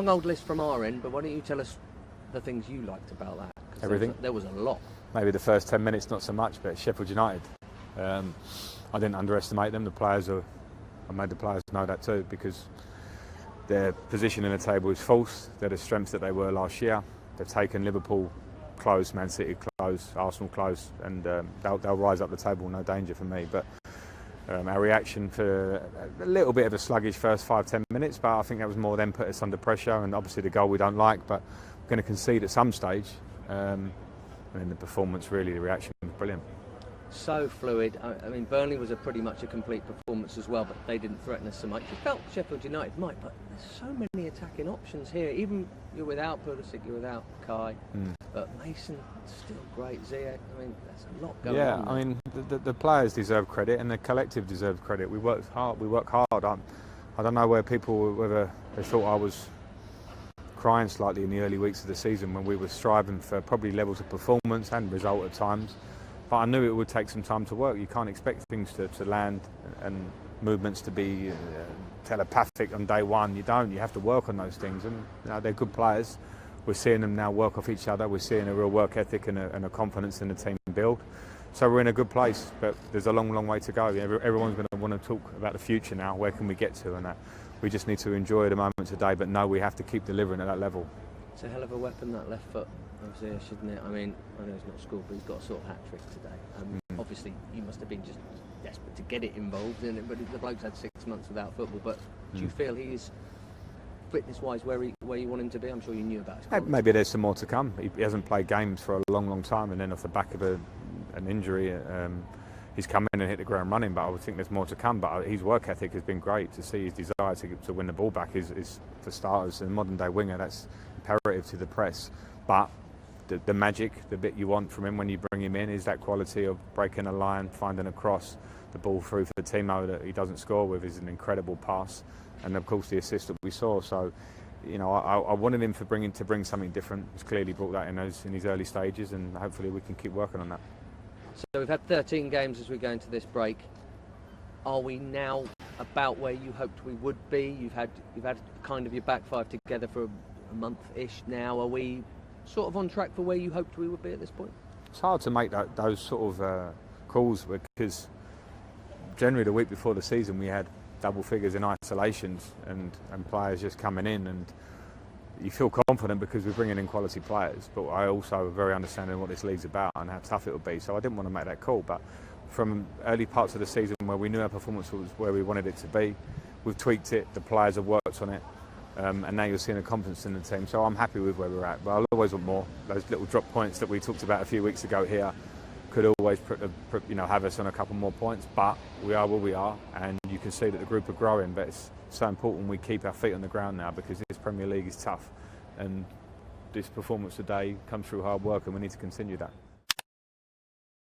long old list from our end, but why don't you tell us the things you liked about that? Everything. There was a lot. Maybe the first 10 minutes not so much, but Sheffield United. I didn't underestimate them. I made the players know that too, because their position in the table is false. They're the strengths that they were last year. They've taken Liverpool close, Man City close, Arsenal close, and they'll rise up the table, no danger for me. But our reaction for a little bit of a sluggish first 5-10 minutes, but I think that was more them put us under pressure, and obviously the goal we don't like, but we're going to concede at some stage. And then the performance, really, the reaction was brilliant. So fluid. I mean, Burnley was pretty much a complete performance as well, but they didn't threaten us so much. You felt Sheffield United might, but there's so many attacking options here. Even you're without Pulisic, you're without Kai, but Mason still great. Ziyech. I mean, there's a lot going on. Yeah, I mean, the players deserve credit, and the collective deserves credit. We work hard. I don't know whether they thought I was crying slightly in the early weeks of the season when we were striving for probably levels of performance and result at times. But I knew it would take some time to work. You can't expect things to land and movements to be telepathic on day one. You don't. You have to work on those things. And they're good players. We're seeing them now work off each other. We're seeing a real work ethic and a confidence in the team build. So we're in a good place. But there's a long, long way to go. Everyone's going to want to talk about the future now. Where can we get to? And that we just need to enjoy the moment today. But no, we have to keep delivering at that level. It's a hell of a weapon, that left foot of Ziyech, isn't it? I mean, I know he's not scored, but he's got a sort of hat-trick today. Obviously, you must have been just desperate to get it involved in it, but the bloke's had 6 months without football. But do you feel he is, fitness-wise, where you want him to be? I'm sure you knew about his Maybe there's some more to come. He hasn't played games for a long, long time, and then off the back of an injury, he's come in and hit the ground running, but I would think there's more to come. But his work ethic has been great. To see his desire to win the ball back is for starters, a modern-day winger, that's imperative to the press. But the magic, the bit you want from him when you bring him in, is that quality of breaking a line, finding a cross, the ball through for Timo that he doesn't score with is an incredible pass, and of course the assist that we saw. So, I wanted him to bring something different. He's clearly brought that in his early stages, and hopefully we can keep working on that. So we've had 13 games as we go into this break. Are we now about where you hoped we would be? You've had kind of your back five together for a month-ish now. Are we sort of on track for where you hoped we would be at this point? It's hard to make those sort of calls, because generally the week before the season we had double figures in isolations and players just coming in, and you feel confident because we're bringing in quality players, but I also are very understanding what this league's about and how tough it will be, so I didn't want to make that call. But from early parts of the season where we knew our performance was where we wanted it to be, we've tweaked it, the players have worked on it, and now you're seeing a confidence in the team, so I'm happy with where we're at. But I'll always want more. Those little drop points that we talked about a few weeks ago here could always have us on a couple more points, but we are where we are, and you can see that the group are growing. But it's so important we keep our feet on the ground now, because this Premier League is tough, and this performance today comes through hard work, and we need to continue that.